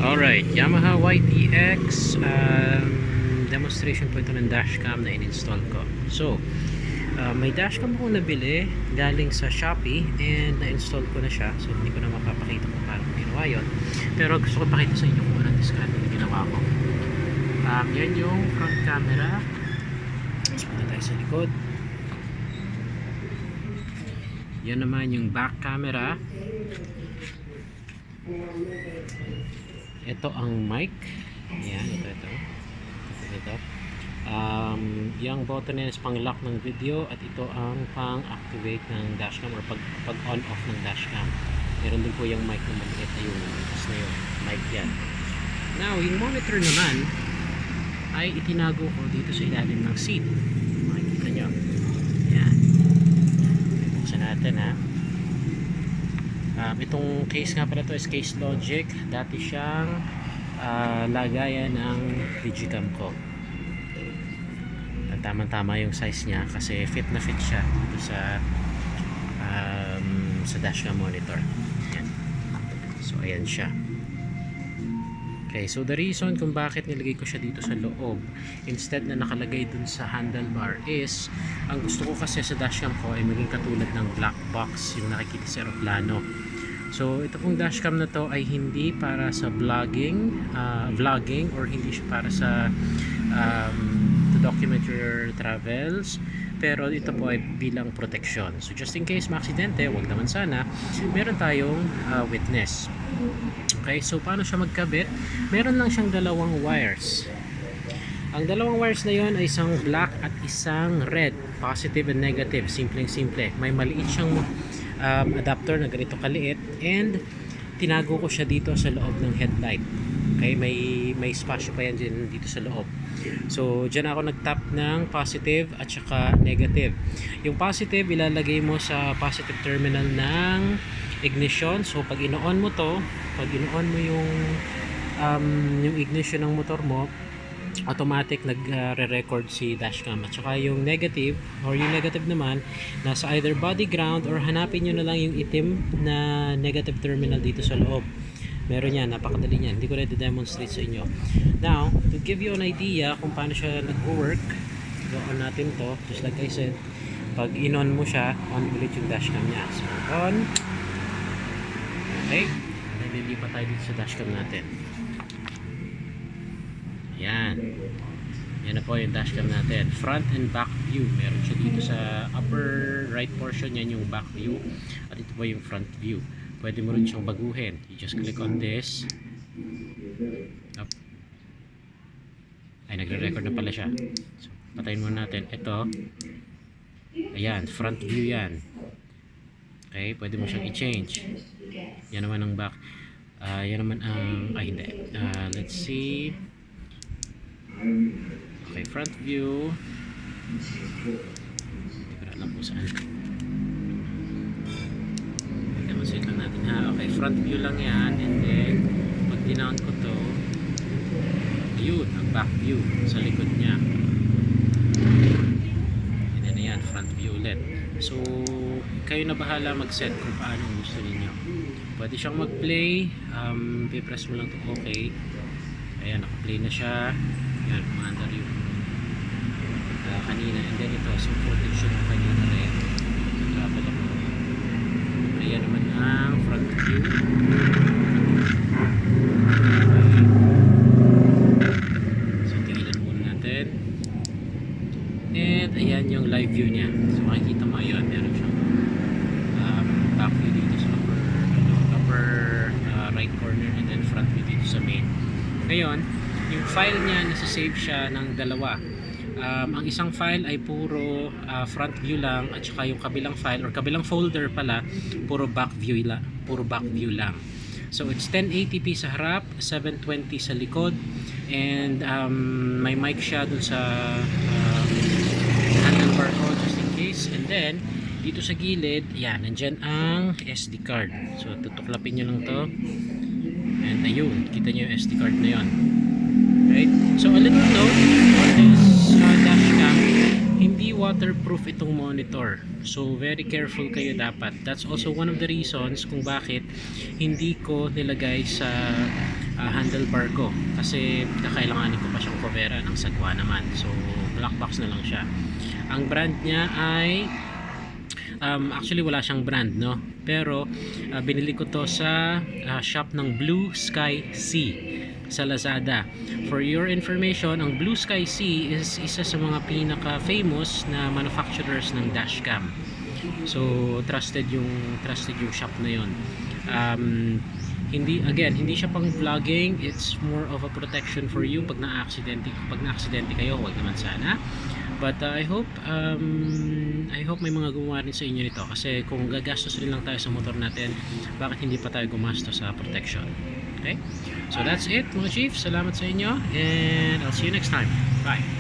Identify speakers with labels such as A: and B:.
A: Alright, Yamaha YTX demonstration po ito ng dashcam na in-install ko. So, may dashcam ako nabili galing sa Shopee and na-install ko na siya. So, hindi ko na mapapakita kung paano ko ginawa yun. Pero gusto ko pakita sa inyo kung anong discount na ginawa ko. Yan yung front camera. So, punta tayo sa likod. Yan naman yung back camera. Ito ang mic. Ayan, ito. Yung button na is pang lock ng video at ito ang pang activate ng dashcam or pag on off ng dashcam. Meron din po yung mic na maliit na yung mic yan. Now, yung monitor naman ay itinago ko dito sa ilalim ng seat. Makikita nyo. Ayan. Buksan natin ha. Itong case nga pala to is case logic. Dati siyang lagayan ng digicam ko. Tama-tama yung size niya kasi fit na fit siya dito sa dashcam monitor. Ayan. So ayan siya. Okay, so the reason kung bakit nilagay ko siya dito sa loob instead na nakalagay dun sa handlebar is ang gusto ko kasi sa dashcam ko ay maging katulad ng black box yung nakikita sa aeroplano. So ito pong dashcam na to ay hindi para sa vlogging or hindi siya para sa to document your travels, pero ito po ay bilang protection. So just in case maaksidente, wag naman sana, meron tayong witness. Okay, so paano siya magkabit? Meron lang siyang dalawang wires. Ang dalawang wires na yon ay isang black at isang red, positive and negative. Simple. May maliit siyang adapter na ganito kaliit and tinago ko siya dito sa loob ng headlight. Okay, may spasyo pa yan dito sa loob. So dyan ako nag-tap ng positive at saka negative. Yung positive ilalagay mo sa positive terminal ng ignition. So pag ino-on mo to, pag ino-on mo yung ignition ng motor mo, automatic nagre-record si dashcam. At saka yung negative naman nasa either body ground or hanapin nyo na lang yung itim na negative terminal dito sa loob. Meron yan, napakadali yan. Hindi ko na i-demonstrate sa inyo. Now, to give you an idea kung paano siya nag-work, go-on natin to. Just like I said, pag in-on mo siya, on ulit yung dashcam niya. So, on. Okay. Nalilipat tayo dito sa dashcam natin. Yan. Yan na po yung dashcam natin. Front and back view. Meron siya dito sa upper right portion. Yan yung back view. At ito po yung front view. Pwede mo rin siyang baguhin. You just click on this. Up. Ay, nagre-record na pala siya. So, patayin muna natin. Ito. Ayan, front view yan. Okay, pwede mo siyang i-change. Yan naman ang back. Yan naman ang... Ay, hindi. Let's see. Okay, front view. Hindi ko na alam kung saan. Demonstrate lang natin ha. Okay, front view lang yan. And then, pag dinown ko to, yun, ang back view sa likod niya. And then, ayan, front view ulit. So, kayo na bahala mag-set kung paano gusto ninyo. Pwede siyang mag-play. Pipress mo lang to okay. Ayan, naka-play na siya. Yan, umandar yung kanina. And then ito, so footage yung kanina rin. Travel ako. Ayan naman ang front view. Okay. So tigilan muna natin. And ayan yung live view niya. So makikita mo yun. Meron siyang back view dito sa upper right corner and then front view dito sa main. Ngayon, yung file niya, nasa-save siya ng dalawa. Ang isang file ay puro front view lang at saka yung kabilang file or kabilang folder pala, puro back view lang. So it's 1080p sa harap, 720 sa likod, and may mic siya dun sa handlebar ko just in case. And then dito sa gilid, yan, nandyan ang SD card. So tutuklapin nyo lang to. And ayun, kita nyo yung SD card na yun. Right? So a little note on this dashcam, hindi waterproof itong monitor. So very careful kayo dapat. That's also one of the reasons kung bakit hindi ko nilagay sa handlebar ko, kasi kakailanganin ko pa siyang coveran ng sagwa naman. So black box na lang siya. Ang brand niya ay actually wala siyang brand, no, pero binili ko to sa shop ng BlueSkySea sa Lazada. For your information, ang BlueSkySea is isa sa mga pinaka famous na manufacturers ng dashcam. So trusted yung shop na yon. Hindi siya pang vlogging, it's more of a protection for you pag na-aksidente kayo, wag naman sana. But I hope may mga gumawa rin sa inyo nito, kasi kung gagastos rin lang tayo sa motor natin, bakit hindi pa tayo gumastos sa protection? Okay? So that's it mga chief, salamat sa inyo and I'll see you next time. Bye!